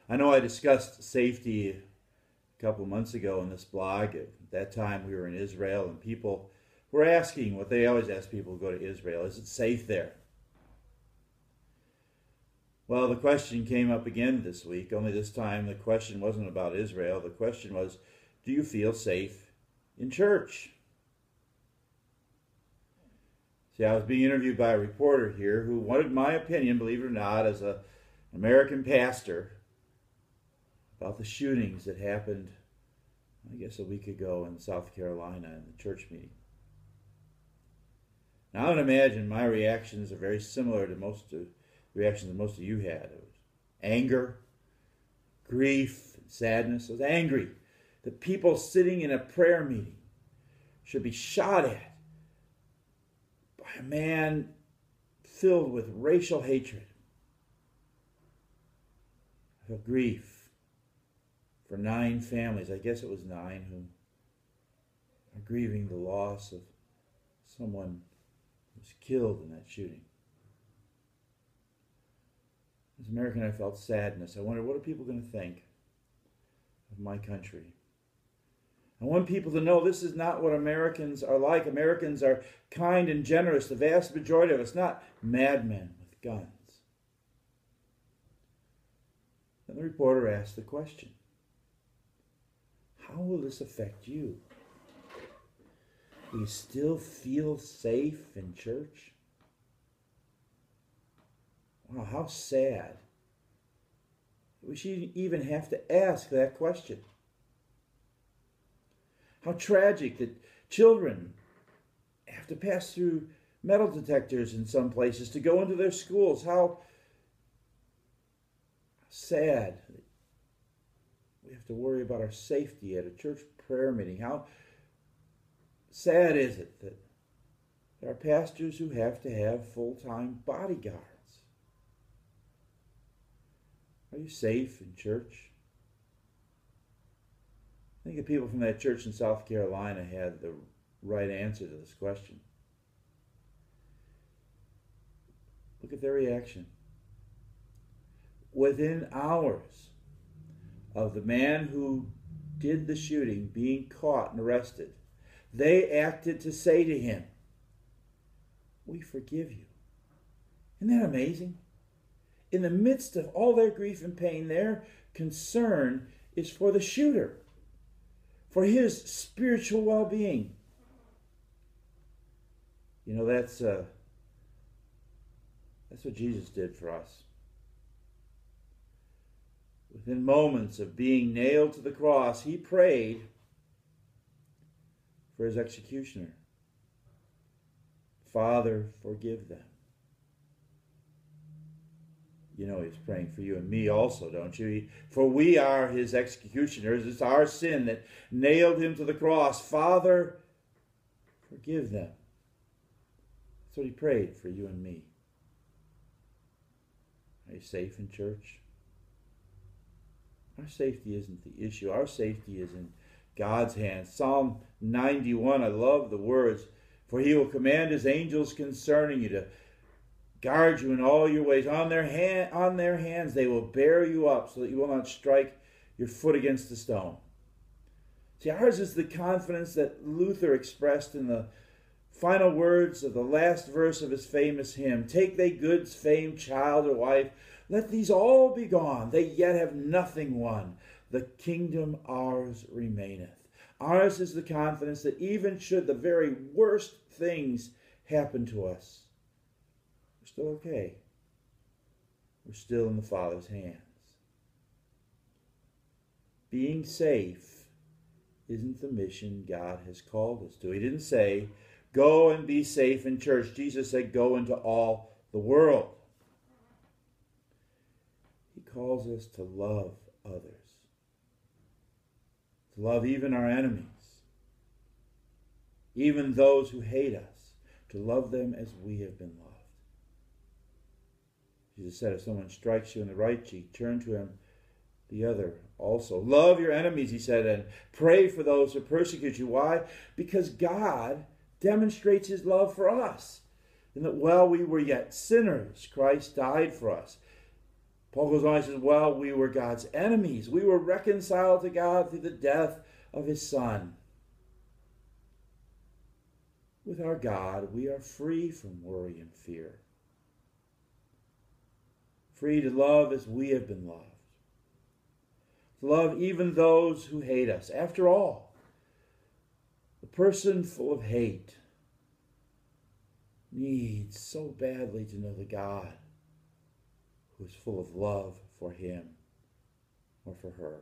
I know I discussed safety a couple months ago in this blog. At that time, we were in Israel, and people were asking what they always ask people who go to Israel: is it safe there? Well, the question came up again this week, only this time the question wasn't about Israel. The question was, do you feel safe in church? See, I was being interviewed by a reporter here who wanted my opinion, believe it or not, as an American pastor, about the shootings that happened, I guess, a week ago in South Carolina in the church meeting. Now, I would imagine my reactions are very similar to most of the reactions that most of you had. It was anger, grief, sadness. I was angry that people sitting in a prayer meeting should be shot at by a man filled with racial hatred. I felt grief for 9 families, I guess it was 9, who are grieving the loss of someone who was killed in that shooting. As an American, I felt sadness. I wondered, what are people going to think of my country? I want people to know this is not what Americans are like. Americans are kind and generous, the vast majority of us, not madmen with guns. Then the reporter asked the question, how will this affect you? Do you still feel safe in church? Wow, how sad we should even have to ask that question. How tragic that children have to pass through metal detectors in some places to go into their schools. How sad that we have to worry about our safety at a church prayer meeting. How sad is it that there are pastors who have to have full-time bodyguards? Are you safe in church? I think the people from that church in South Carolina had the right answer to this question. Look at their reaction. Within hours of the man who did the shooting being caught and arrested, they acted to say to him, "We forgive you." Isn't that amazing? In the midst of all their grief and pain, their concern is for the shooter, for his spiritual well-being. You know, that's what Jesus did for us. Within moments of being nailed to the cross, he prayed for his executioner. Father, forgive them. You know he's praying for you and me also, don't you? For we are his executioners. It's our sin that nailed him to the cross. Father, forgive them. That's what he prayed for you and me. Are you safe in church? Our safety isn't the issue. Our safety is in God's hands. Psalm 91, I love the words. For he will command his angels concerning you to guard you in all your ways. On their hands they will bear you up so that you will not strike your foot against a stone. See, ours is the confidence that Luther expressed in the final words of the last verse of his famous hymn. Take they goods, fame, child, or wife, let these all be gone. They yet have nothing won. The kingdom ours remaineth. Ours is the confidence that even should the very worst things happen to us, we're still okay. We're still in the Father's hands. Being safe isn't the mission God has called us to. He didn't say, go and be safe in church. Jesus said, go into all the world. He calls us to love others, to love even our enemies, even those who hate us, to love them as we have been loved. Jesus said, if someone strikes you in the right cheek, turn to him the other also. Love your enemies, he said, and pray for those who persecute you. Why? Because God demonstrates his love for us. And that while we were yet sinners, Christ died for us. Paul goes on and says, well, we were God's enemies. We were reconciled to God through the death of his Son. With our God, we are free from worry and fear. Free to love as we have been loved. To love even those who hate us. After all, the person full of hate needs so badly to know the God who is full of love for him or for her.